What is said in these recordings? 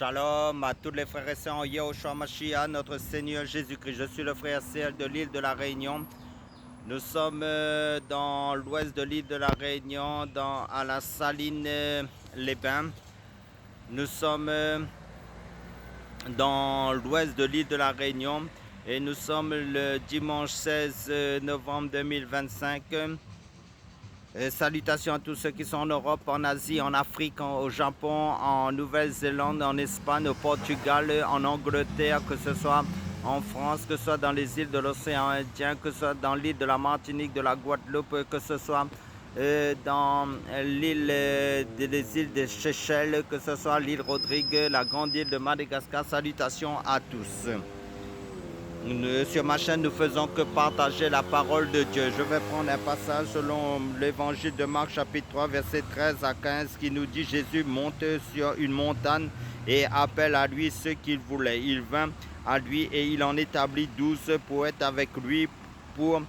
Shalom à tous les frères et sœurs en Yahushua Mashiach, notre Seigneur Jésus-Christ. Je suis le frère Serge de l'île de la Réunion. Nous sommes dans l'ouest de l'île de la Réunion, à la Saline les Bains. Nous sommes dans l'ouest de l'île de la Réunion et nous sommes le dimanche 16 novembre 2025. Salutations à tous ceux qui sont en Europe, en Asie, en Afrique, au Japon, en Nouvelle-Zélande, en Espagne, au Portugal, en Angleterre, que ce soit en France, que ce soit dans les îles de l'océan Indien, que ce soit dans l'île de la Martinique, de la Guadeloupe, que ce soit dans l'île des îles des Seychelles, que ce soit l'île Rodrigue, la grande île de Madagascar. Salutations à tous. Sur ma chaîne, nous faisons que partager la parole de Dieu. Je vais prendre un passage selon l'évangile de Marc chapitre 3 versets 13 à 15 qui nous dit: Jésus monte sur une montagne et appelle à lui ceux qu'il voulait. Il vint à lui et il en établit 12 pour être avec lui, pour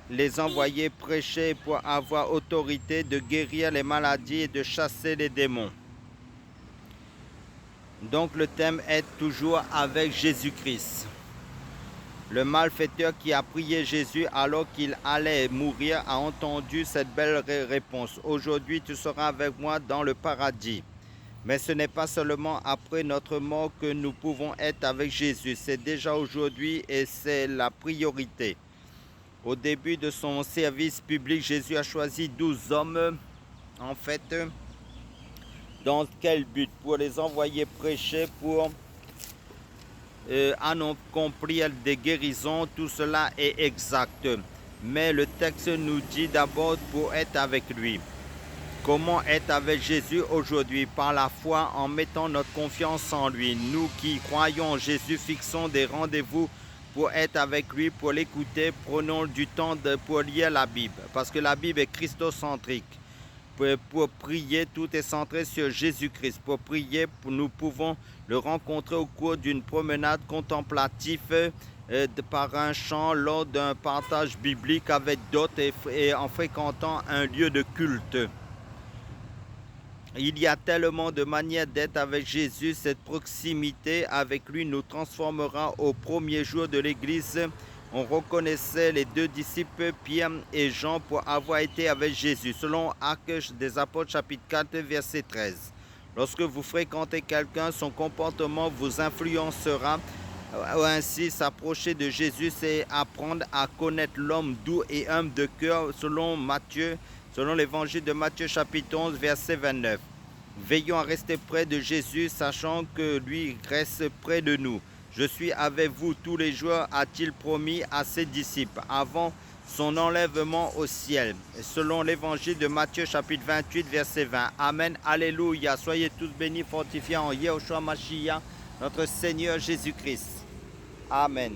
les envoyer prêcher, pour avoir autorité de guérir les maladies et de chasser les démons. Donc le thème est toujours avec Jésus-Christ. Le malfaiteur qui a prié Jésus alors qu'il allait mourir a entendu cette belle réponse: Aujourd'hui tu seras avec moi dans le paradis. Mais ce n'est pas seulement après notre mort que nous pouvons être avec Jésus, c'est déjà aujourd'hui et c'est la priorité. Au début de son service public, Jésus a choisi 12 hommes, en fait, dans quel but? Pour les envoyer prêcher, pour accomplir des guérisons. Tout cela est exact. Mais le texte nous dit d'abord pour être avec lui. Comment être avec Jésus aujourd'hui? Par la foi, en mettant notre confiance en lui. Nous qui croyons en Jésus, fixons des rendez-vous pour être avec lui, pour l'écouter. Prenons du temps pour lire la Bible, parce que la Bible est christocentrique. Pour prier, tout est centré sur Jésus-Christ. Pour prier, nous pouvons le rencontrer au cours d'une promenade contemplative, par un chant, lors d'un partage biblique avec d'autres et en fréquentant un lieu de culte. Il y a tellement de manières d'être avec Jésus. Cette proximité avec lui nous transformera. Au premier jour de l'Église, on reconnaissait les deux disciples, Pierre et Jean, pour avoir été avec Jésus. Selon Actes des Apôtres, chapitre 4, verset 13. Lorsque vous fréquentez quelqu'un, son comportement vous influencera. Ainsi, s'approcher de Jésus, c'est apprendre à connaître l'homme doux et humble de cœur, selon l'évangile de Matthieu, chapitre 11, verset 29. Veillons à rester près de Jésus, sachant que lui reste près de nous. Je suis avec vous tous les jours, a-t-il promis à ses disciples, avant son enlèvement au ciel. Selon l'évangile de Matthieu, chapitre 28, verset 20. Amen, alléluia. Soyez tous bénis, fortifiés en Yahushua Mashiach, notre Seigneur Jésus-Christ. Amen.